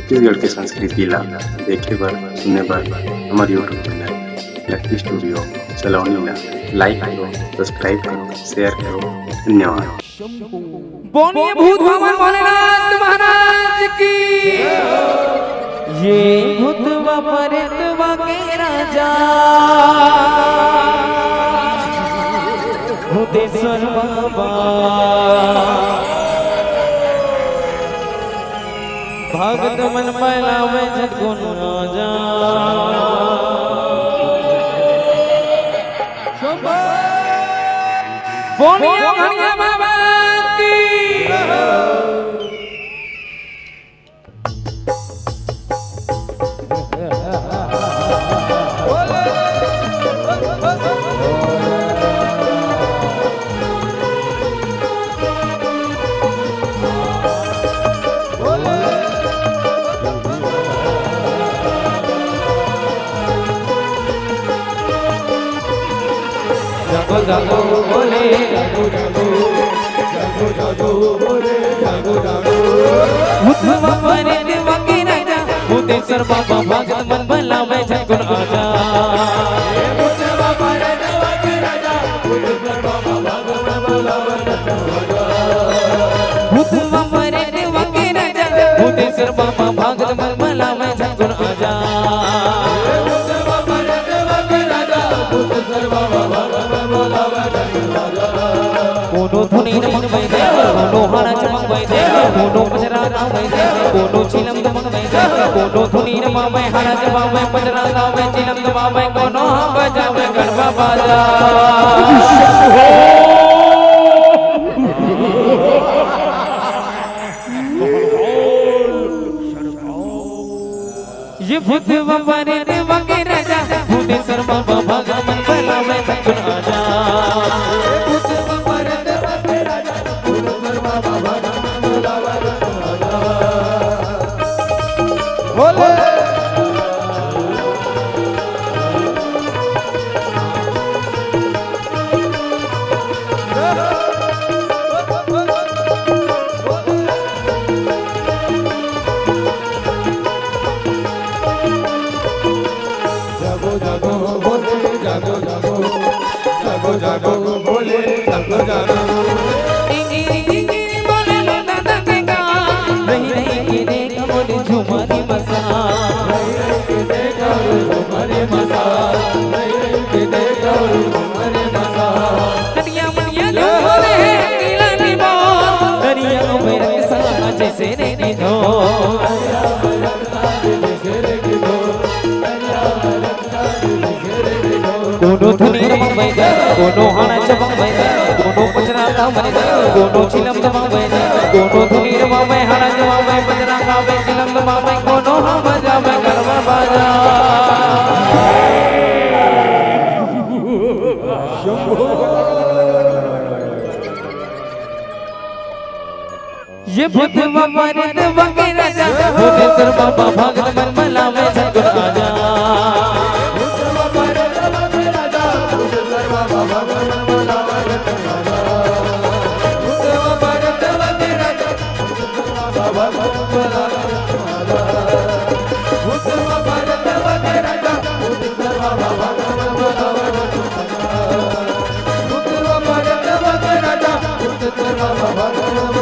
छत्तीसगढ़ के संस्कृति ला देखे बर सुने बर हमारे यूट्यूब चैनल लकी स्टूडियो सलोनी ला लाइक करो, सब्सक्राइब करो, शेयर करो। धन्यवाद। बोलिए भूत भवन भोलेनाथ महाराज की। ये भूतवा प्रेतवा के राजा भूतेश्वर बाबा भगत मन पहलावे जगुन राजा। बोलिए घड़िया बाबा की। जागो जागो बोले जागो जागो जागो जागो बोले जागो जागो। भूतवा प्रेतवा के राजा भूतेश्वर बाबा भगत मन भलावे जगुन आजा। भूतवा प्रेतवा के राजा भूतेश्वर बाबा भगत मन भलावे जगुन आजा। भूतवा प्रेतवा के राजा भूतेश्वर बाबा भगत मन भलावे जगुन आजा। भूतवा प्रेतवा के राजा भूतेश्वर बाबा कोनो धुनी मंगवाई दे, कोनो हाना चमकवाई दे, कोनो पजरा गावे दे, कोनो चिलम मंगवाई दे, कोनो धुनी मावे हाना चमकवाई पजरा गावे चिलम मावे कोनो बजावे गरबा बाजा। ये भूतवा प्रेतवा के राजा भूतेश्वर बाबा भगत मन भलावे जगुन आजा। जागो जागो बोले जागो जागो बोले दादा देगा नहीं नहीं के देगा बोले झुमारी मसा नहीं के देगा झुमारी मसा नहीं के देगा झुमारी मसा। कटिया मनिया जो बोले किला निभो करिया मेरे साथ जैसे रे निधो करिया मेरे साथ जैसे रे निधो करिया मेरे साथ जैसे रे निधो। कोनो धुनी मंगवाई दे, कोनो हाना चमकवाई दे, कोनो पजरा गावे दे, कोनो चिलम मावे दे, कोनो धुनी मावे हाना चमकवाई पजरा गावे चिलम मावे कोनो हम बजावे गरबा बाजा। ये भूतवा प्रेतवा के राजा भूतेश्वर बाबा भगत मन भलावे जगुन आजा। Baba